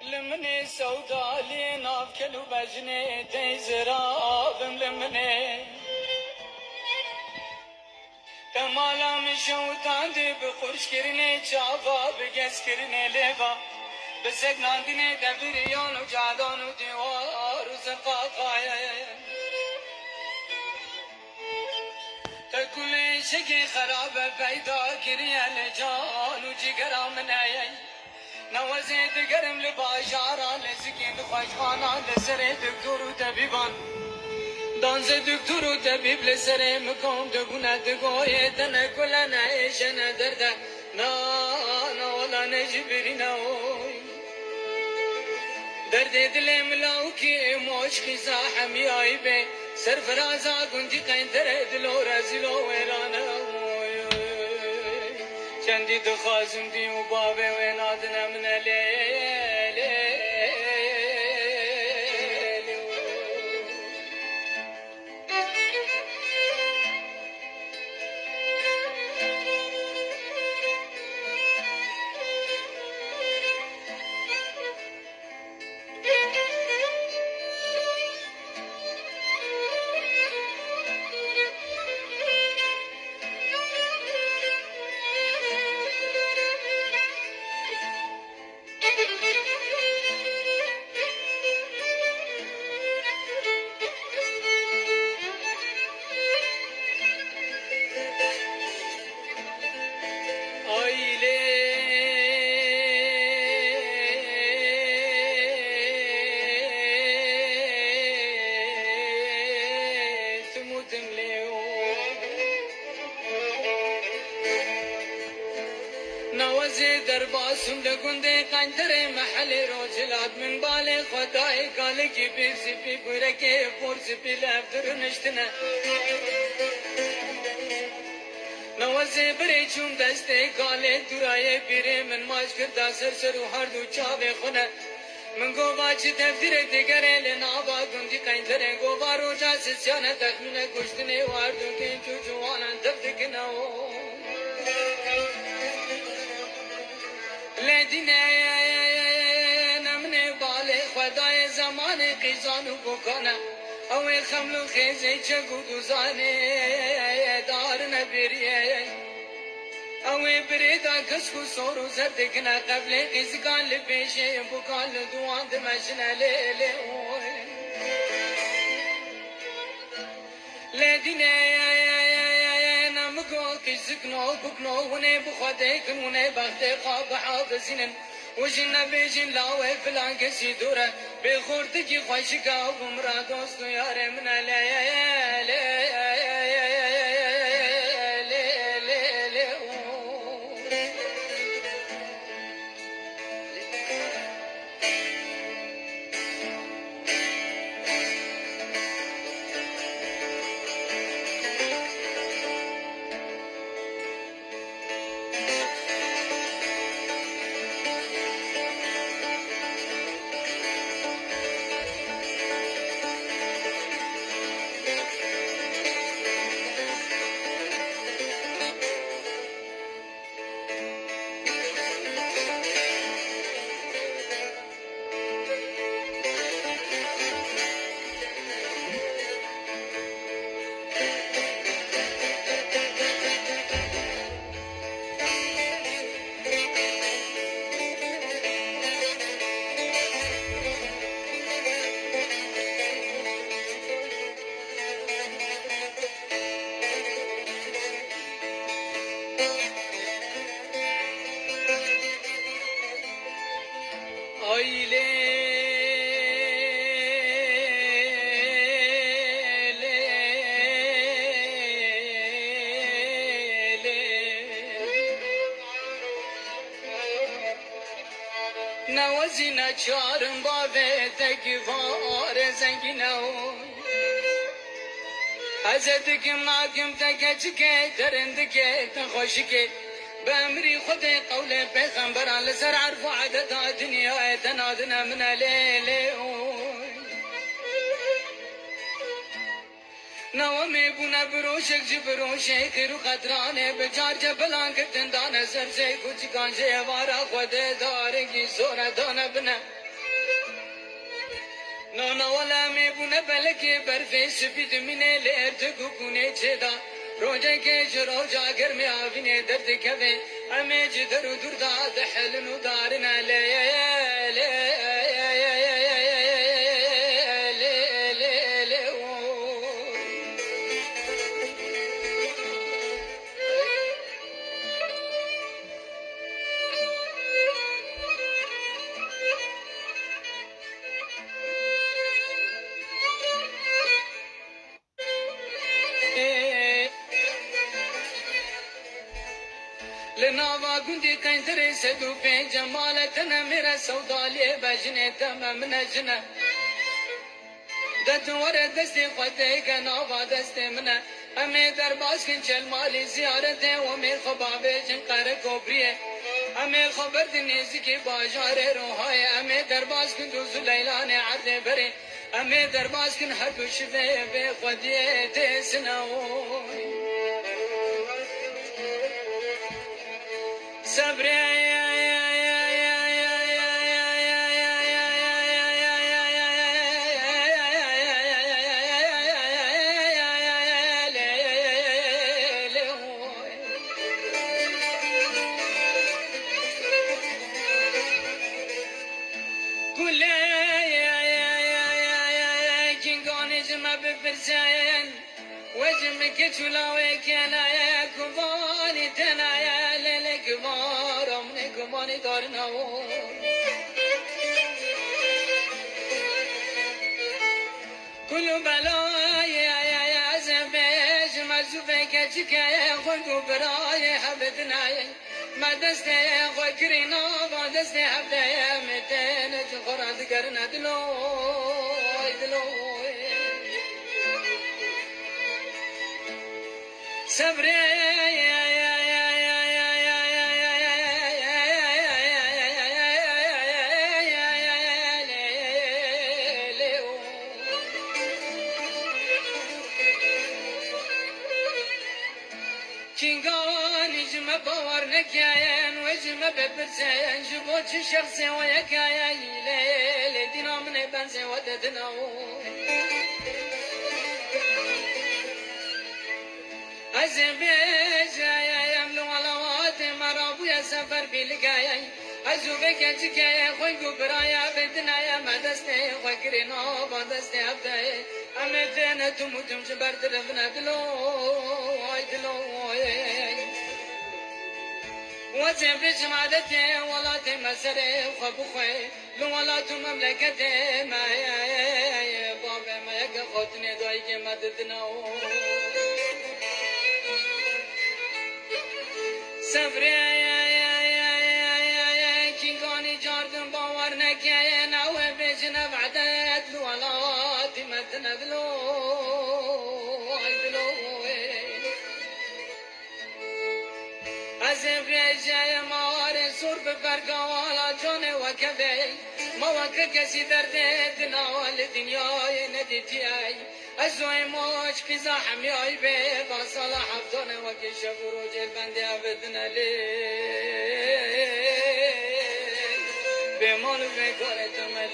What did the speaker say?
لمني سودا لي ناف كلو بجني تيزراب لمني تمالا مشوتان دي بخورش كرني چاوا بگس كرني لبا بسك ناندني دبريان و جادان و دیوار و زقاقايا تكل شكي خراب بيدا كريا لجان و جگرا منايا نوازي دقرم لباشارا لسكين خوشخانا لسري دكتور و طبيبان دانز دكتور و طبيب لسري مكوم دقونا دقوية دنا كلنا ايشنا دردا نا ولا نجبرنا درد دل ملاوكي موش خيزا حمياي بي سرفرازا گنجي قينتر دلو رزلو ويرانا چندی دخوازم دی و بابه و نادنا من لیلی نوازي درباسم لگنده قنتر محل روجلات من بالي خداي قالكي بيرسي بي بركي فورسي بي لفتر نشتنا نوازي بريچون دسته قالي دراي بيري من ماش کردا سر و هر دو چاوه خونه من گوبا چی تفدیر دیگره لنابا گندی قنتر گوبا روجا سسیانه تخمینه گشتنه واردون که چوچوانن تفدکنه لدينا نمني بالي خداي زمان قيزان وبوكانا او خملو خيزي چگو دوزاني دارنا بريه او بريدا كسكو صورو زردكنا قبل قيزقان لبيشي بوكان لدوان دمشنا ليلي لدينا مقو كيزكنو بكنو وني بخديك وني بختي خاب حافظين وجنا بيجين لاوي فلان كسي دورة بخورتكي خوشكا ومرا دوستو ياري من نوازينا چارم باوه تکوار زنگینو ازدك ماكم تكتك درندك تخوشك بأمري خذ قول پیغمبر على سر عرف عدد دنيا تنادنا من ليلي نوامي بونا بروشك جبروشي خيرو خطرانه بجار جبلان كتن دانا سر سے کچھ کانجے وارا خود دارگی سورا دانا بنا نانا ولا میبونه بلکه برفه سپید منه لرتگو کنه چدا روجه که جرا جاگر می آبینه درد کبه امی جدر و دور داد حلن و دارنا لناوا قندي كندر سدو بين جمالتنا ميرا سودالي بجنة تمام نجنة دت ورد دستي خديك ناوا دستي منا أمي درباس كن مالي زيارته ومي خبابي جنقر كوبريه أمي خبر دنيزكي باجار روحاي أمي درباس كن دوز ليلاني عرض بري أمي درباس كن حدو شفيه بخديه تسنوي صبري وجمك تلاويك انا يا كباني تنا يا ليلك مارم نكماني دارنا كل بلايا يا زبيش مزوفك تكايا خلقو براي حبتنا ما دستي خكرنا ما دستي حبتي متين تخرج قرنا دلوي دلوي صبري كينغاني جم باور نكاين وجم ببرزين جبوت شخصي ويكاين ليلي دينا من بنزي وددنا أزبيج يا يملو علوات مرابو يا سفر بلقاي أزوبك أجكاي خوي برايا بدنا يا مدستي خوكرنا بدستي أبداي أمتنا تموتم جبرت رفنا دلوي دلوي وزبيج مادتي ولا تمسري خبوخي لو ولا تمملكتي ما يا بابا ما يقخطني دويك مددنا صبري يا كينغاني جاردن باور نكاين او بجنا بعدت ولا تمتنا دلو أزبري جاي مار سور بفرقا ولا جوني وكبي ما وكك سيدر دنا والدنيا نديتي أزوي موج في زحم ياي بي بصلاح بدون وكي شفرو جيل بندي أبدنا لي بمول بقولة ملي